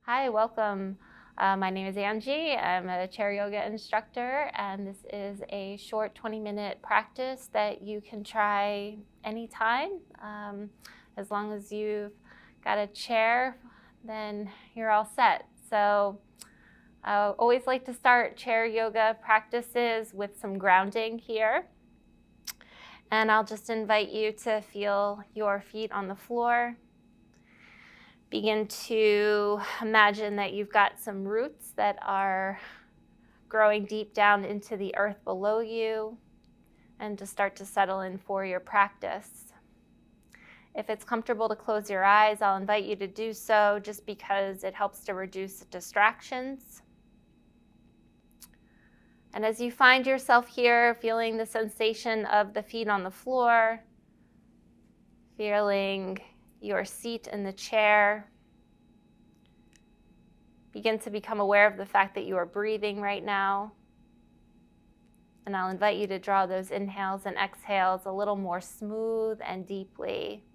Hi, welcome. My name is Angie. I'm a chair yoga instructor, and this is a short 20-minute practice that you can try anytime. As long as you've got a chair, then you're all set. So I always like to start chair yoga practices with some grounding here. And I'll just invite you to feel your feet on the floor. Begin to imagine that you've got some roots that are growing deep down into the earth below you, and to start to settle in for your practice. If it's comfortable to close your eyes, I'll invite you to do so just because it helps to reduce distractions. And as you find yourself here, feeling the sensation of the feet on the floor, feeling your seat in the chair, begin to become aware of the fact that you are breathing right now. And I'll invite you to draw those inhales and exhales a little more smooth and deeply.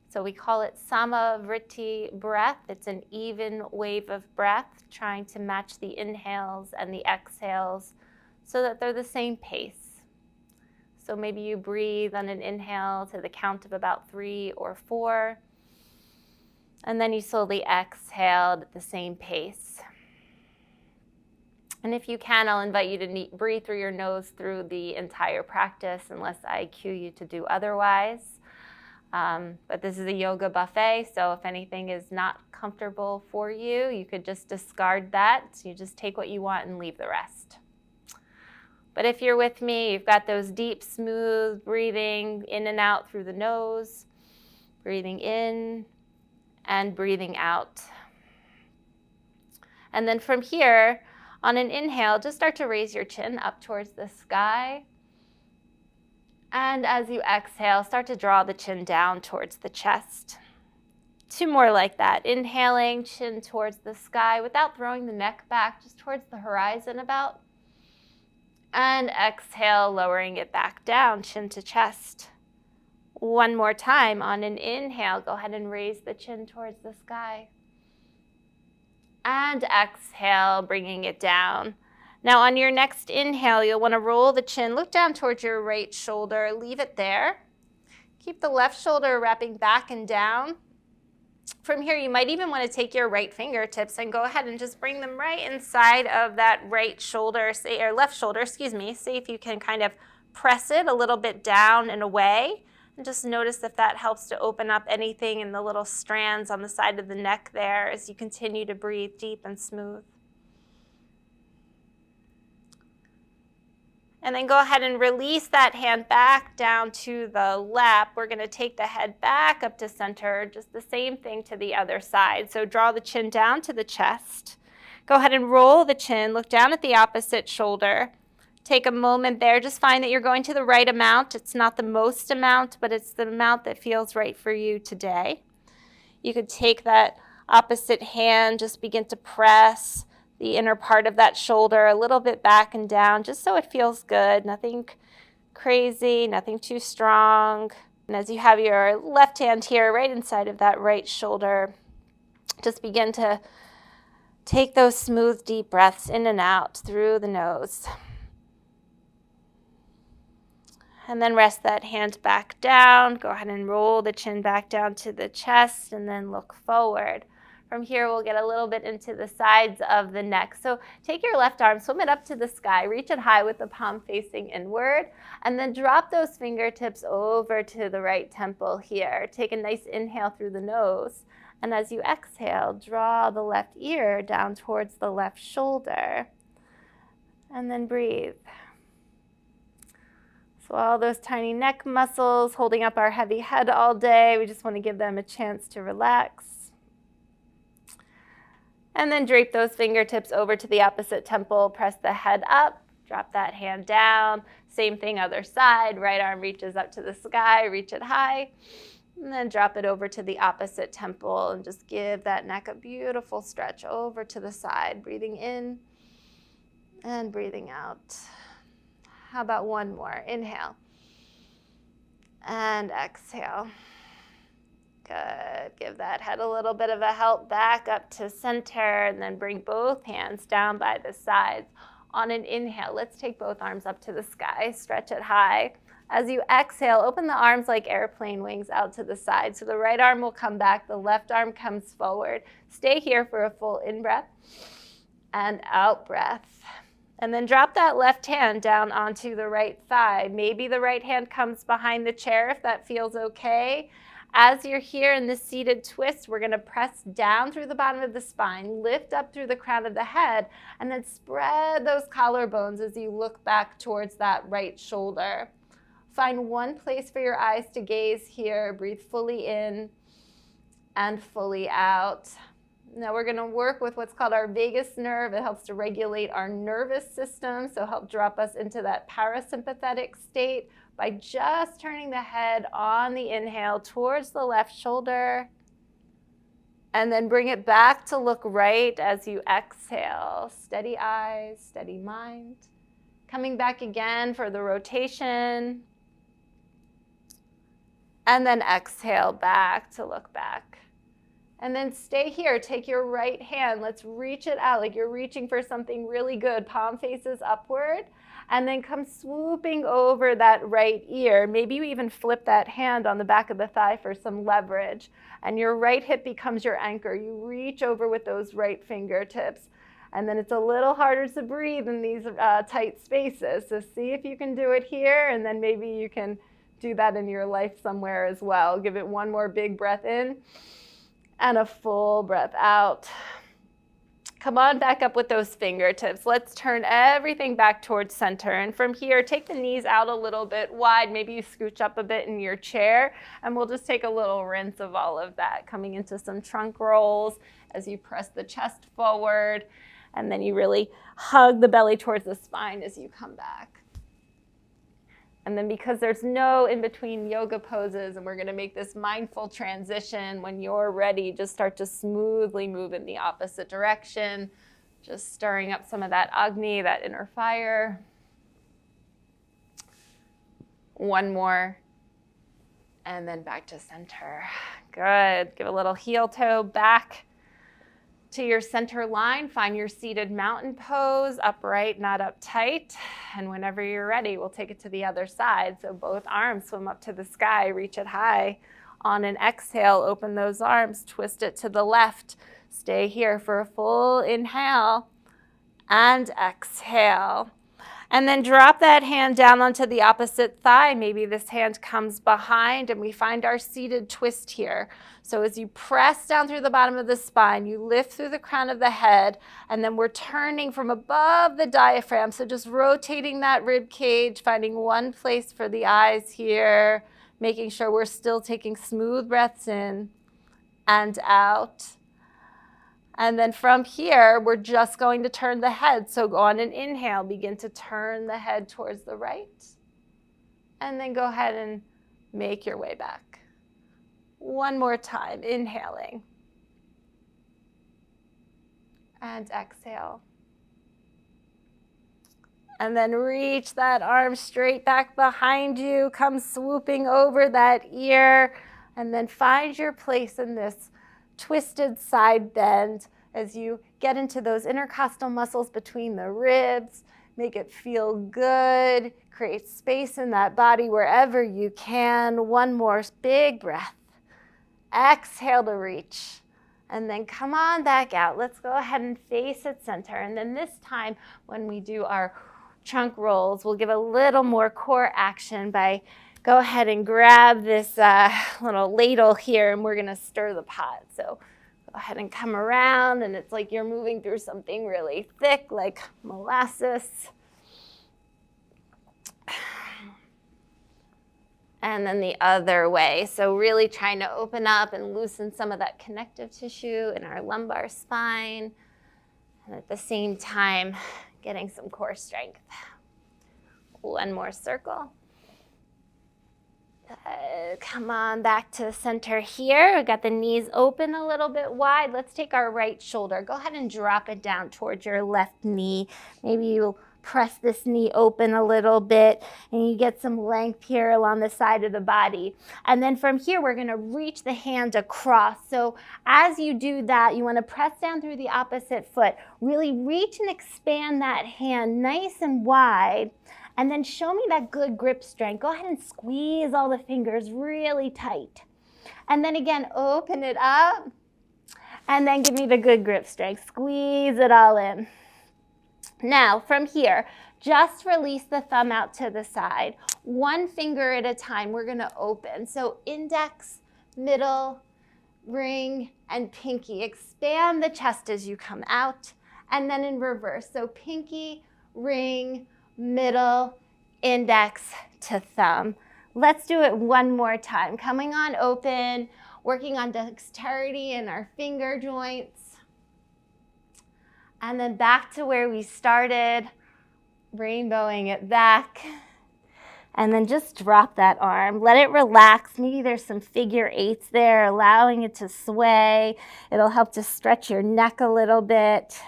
So we call it Samavriti breath. It's an even wave of breath, trying to match the inhales and the exhales so that they're the same pace. So maybe you breathe on an inhale to the count of about 3 or 4, and then you slowly exhale at the same pace. And if you can, I'll invite you to breathe through your nose through the entire practice, unless I cue you to do otherwise. But this is a yoga buffet, so if anything is not comfortable for you, you could just discard that. You just take what you want and leave the rest. But if you're with me, you've got those deep, smooth breathing in and out through the nose, breathing in and breathing out. And then from here, on an inhale, just start to raise your chin up towards the sky. And as you exhale, start to draw the chin down towards the chest. 2 more like that. Inhaling, chin towards the sky without throwing the neck back, just towards the horizon about. And exhale, lowering it back down, chin to chest. 1 more time. On an inhale, go ahead and raise the chin towards the sky. And exhale, bringing it down. Now on your next inhale, you'll want to roll the chin, look down towards your right shoulder, leave it there. Keep the left shoulder wrapping back and down. From here, you might even want to take your right fingertips and go ahead and just bring them right inside of that right shoulder, or left shoulder, See if you can kind of press it a little bit down and away. And just notice if that helps to open up anything in the little strands on the side of the neck there as you continue to breathe deep and smooth. And then go ahead and release that hand back down to the lap. We're going to take the head back up to center, just the same thing to the other side. So draw the chin down to the chest. Go ahead and roll the chin, look down at the opposite shoulder. Take a moment there, just find that you're going to the right amount. It's not the most amount, but it's the amount that feels right for you today. You could take that opposite hand, just begin to press the inner part of that shoulder a little bit back and down, just so it feels good. Nothing crazy, nothing too strong. And as you have your left hand here right inside of that right shoulder, just begin to take those smooth, deep breaths in and out through the nose. And then rest that hand back down. Go ahead and roll the chin back down to the chest and then look forward. From here, we'll get a little bit into the sides of the neck. So take your left arm, swim it up to the sky, reach it high with the palm facing inward, and then drop those fingertips over to the right temple here. Take a nice inhale through the nose. And as you exhale, draw the left ear down towards the left shoulder. And then breathe. So all those tiny neck muscles holding up our heavy head all day, we just want to give them a chance to relax. And then drape those fingertips over to the opposite temple, press the head up, drop that hand down. Same thing, other side, right arm reaches up to the sky, reach it high, and then drop it over to the opposite temple and just give that neck a beautiful stretch over to the side, breathing in and breathing out. How about 1 more? Inhale and exhale. Good. Give that head a little bit of a help back up to center, and then bring both hands down by the sides. On an inhale, let's take both arms up to the sky, stretch it high. As you exhale, open the arms like airplane wings out to the side. So the right arm will come back, the left arm comes forward. Stay here for a full in-breath and out-breath. And then drop that left hand down onto the right thigh. Maybe the right hand comes behind the chair if that feels okay. As you're here in this seated twist, we're going to press down through the bottom of the spine, lift up through the crown of the head, and then spread those collarbones as you look back towards that right shoulder. Find one place for your eyes to gaze here. Breathe fully in and fully out. Now we're going to work with what's called our vagus nerve. It helps to regulate our nervous system, so help drop us into that parasympathetic state by just turning the head on the inhale towards the left shoulder, and then bring it back to look right as you exhale. Steady eyes, steady mind. Coming back again for the rotation, and then exhale back to look back. And then stay here. Take your right hand. Let's reach it out like you're reaching for something really good. Palm faces upward. And then come swooping over that right ear. Maybe you even flip that hand on the back of the thigh for some leverage. And your right hip becomes your anchor. You reach over with those right fingertips. And then it's a little harder to breathe in these tight spaces. So see if you can do it here, and then maybe you can do that in your life somewhere as well. Give it one more big breath in. And a full breath out. Come on back up with those fingertips. Let's turn everything back towards center. And from here, take the knees out a little bit wide. Maybe you scooch up a bit in your chair. And we'll just take a little rinse of all of that. Coming into some trunk rolls as you press the chest forward. And then you really hug the belly towards the spine as you come back. And then because there's no in-between yoga poses, and we're going to make this mindful transition, when you're ready, just start to smoothly move in the opposite direction, just stirring up some of that Agni, that inner fire. One more, and then back to center. Good. Give a little heel toe back to your center line. Find your seated mountain pose, upright, not uptight. And whenever you're ready, we'll take it to the other side. So both arms swim up to the sky, reach it high. On an exhale, open those arms, twist it to the left. Stay here for a full inhale and exhale. And then drop that hand down onto the opposite thigh. Maybe this hand comes behind, and we find our seated twist here. So as you press down through the bottom of the spine, you lift through the crown of the head, and then we're turning from above the diaphragm. So just rotating that rib cage, finding one place for the eyes here, making sure we're still taking smooth breaths in and out. And then from here, we're just going to turn the head. So go on an inhale, begin to turn the head towards the right. And then go ahead and make your way back. One more time, inhaling. And exhale. And then reach that arm straight back behind you. Come swooping over that ear. And then find your place in this twisted side bend as you get into those intercostal muscles between the ribs. Make it feel good. Create space in that body wherever you can. One more big breath. Exhale to reach. And then come on back out. Let's go ahead and face at center. And then this time when we do our trunk rolls, we'll give a little more core action by go ahead and grab this little ladle here, and we're going to stir the pot. So go ahead and come around, and it's like you're moving through something really thick, like molasses. And then the other way. So really trying to open up and loosen some of that connective tissue in our lumbar spine, and at the same time, getting some core strength. One more circle. Come on back to the center here. We've got the knees open a little bit wide. Let's take our right shoulder. Go ahead and drop it down towards your left knee. Maybe you'll press this knee open a little bit, and you get some length here along the side of the body. And then from here, we're going to reach the hand across. So as you do that, you want to press down through the opposite foot. Really reach and expand that hand nice and wide. And then show me that good grip strength. Go ahead and squeeze all the fingers really tight. And then again, open it up. And then give me the good grip strength. Squeeze it all in. Now, from here, just release the thumb out to the side. One finger at a time, we're going to open. So index, middle, ring, and pinky. Expand the chest as you come out. And then in reverse. So pinky, ring, middle, index to thumb. Let's do it one more time. Coming on open, working on dexterity in our finger joints. And then back to where we started, rainbowing it back. And then just drop that arm. Let it relax. Maybe there's some figure eights there, allowing it to sway. It'll help to stretch your neck a little bit.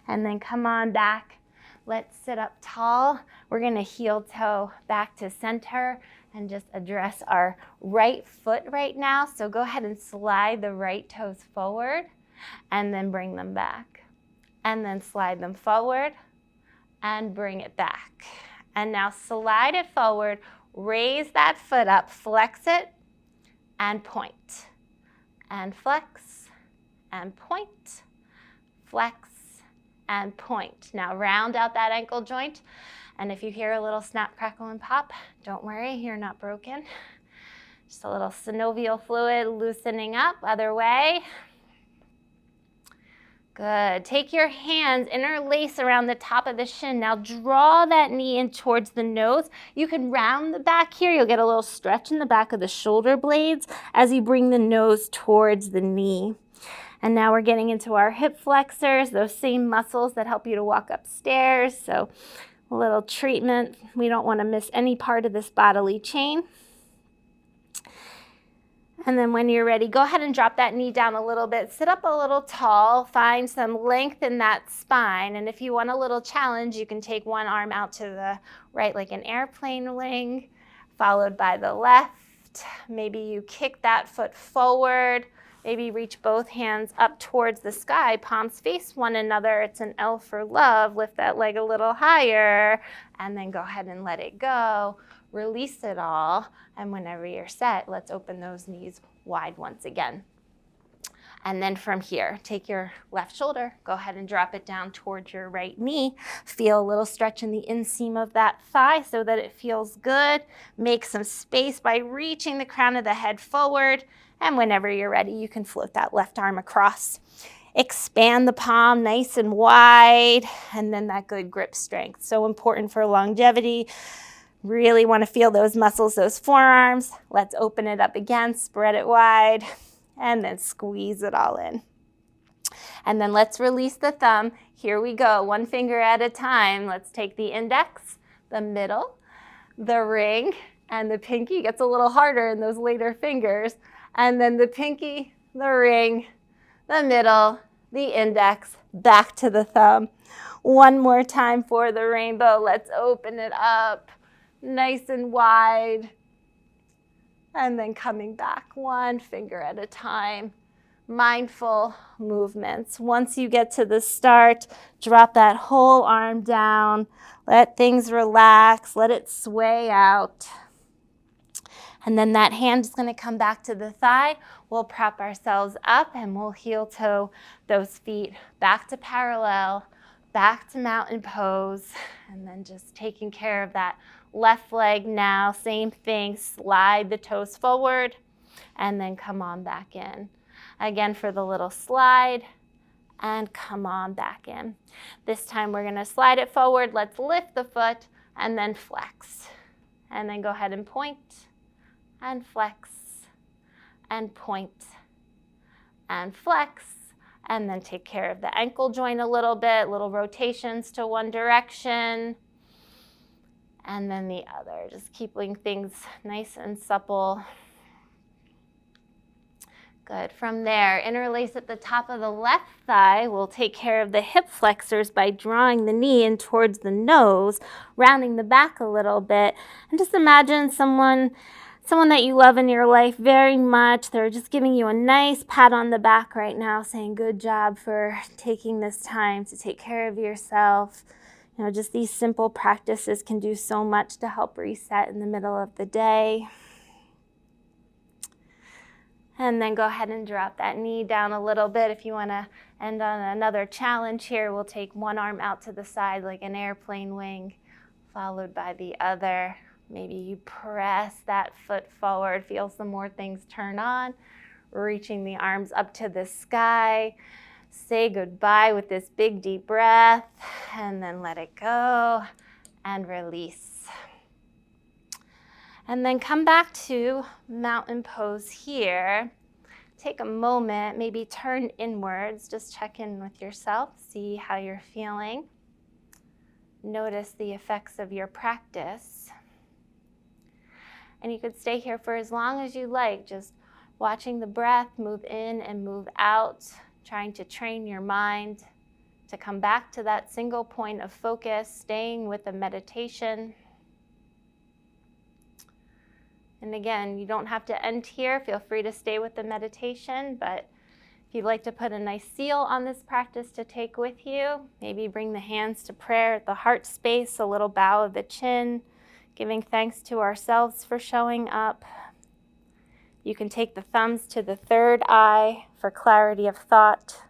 And then come on back. Let's sit up tall. We're going to heel toe back to center and just address our right foot right now. So go ahead and slide the right toes forward and then bring them back. And then slide them forward and bring it back. And now slide it forward, raise that foot up, flex it, and point. And flex, and point, flex, and point. Now round out that ankle joint. And if you hear a little snap, crackle, and pop, don't worry, you're not broken. Just a little synovial fluid loosening up. Other way. Good. Take your hands, interlace around the top of the shin. Now draw that knee in towards the nose. You can round the back here. You'll get a little stretch in the back of the shoulder blades as you bring the nose towards the knee. And now we're getting into our hip flexors, those same muscles that help you to walk upstairs. So a little treatment. We don't want to miss any part of this bodily chain. And then when you're ready, go ahead and drop that knee down a little bit. Sit up a little tall. Find some length in that spine. And if you want a little challenge, you can take one arm out to the right like an airplane wing, followed by the left. Maybe you kick that foot forward. Maybe reach both hands up towards the sky. Palms face one another. It's an L for love. Lift that leg a little higher. And then go ahead and let it go. Release it all, and whenever you're set, let's open those knees wide once again. And then from here, take your left shoulder, go ahead and drop it down towards your right knee. Feel a little stretch in the inseam of that thigh so that it feels good. Make some space by reaching the crown of the head forward, and whenever you're ready, you can float that left arm across. Expand the palm nice and wide, and then that good grip strength. So important for longevity. Really want to feel those muscles, those forearms. Let's open it up again, spread it wide, and then squeeze it all in. And then let's release the thumb. Here we go, one finger at a time. Let's take the index, the middle, the ring, and the pinky. Gets a little harder in those later fingers. And then the pinky, the ring, the middle, the index, back to the thumb. One more time for the rainbow. Let's open it up. Nice and wide, and then coming back one finger at a time. Mindful movements. Once you get to the start, drop that whole arm down, let things relax, let it sway out. And then that hand is going to come back to the thigh. We'll prop ourselves up and we'll heel toe those feet back to parallel, back to mountain pose, and then just taking care of that left leg now. Same thing, slide the toes forward and then come on back in. Again for the little slide and come on back in. This time we're going to slide it forward. Let's lift the foot and then flex. And then go ahead and point and flex and point and flex. And then take care of the ankle joint a little bit, little rotations to one direction. And then the other, just keeping things nice and supple. Good. From there, interlace at the top of the left thigh. We'll take care of the hip flexors by drawing the knee in towards the nose, rounding the back a little bit. And just imagine someone that you love in your life very much. They're just giving you a nice pat on the back right now, saying good job for taking this time to take care of yourself. Just these simple practices can do so much to help reset in the middle of the day. And then go ahead and drop that knee down a little bit. If you want to end on another challenge here, we'll take one arm out to the side like an airplane wing, followed by the other. Maybe you press that foot forward, feel some more things turn on, reaching the arms up to the sky. Say goodbye with this big deep breath, and then let it go and release. And then come back to mountain pose here. Take a moment, maybe turn inwards, just check in with yourself, see how you're feeling. Notice the effects of your practice. And you could stay here for as long as you like, just watching the breath move in and move out, trying to train your mind to come back to that single point of focus, staying with the meditation. And again, you don't have to end here. Feel free to stay with the meditation, but if you'd like to put a nice seal on this practice to take with you, maybe bring the hands to prayer at the heart space, a little bow of the chin, giving thanks to ourselves for showing up. You can take the thumbs to the third eye for clarity of thought,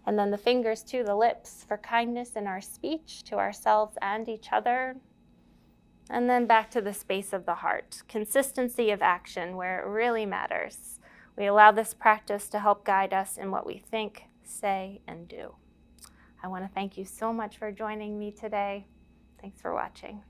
and then the fingers to the lips for kindness in our speech to ourselves and each other. And then back to the space of the heart, consistency of action where it really matters. We allow this practice to help guide us in what we think, say, and do. I want to thank you so much for joining me today. Thanks for watching.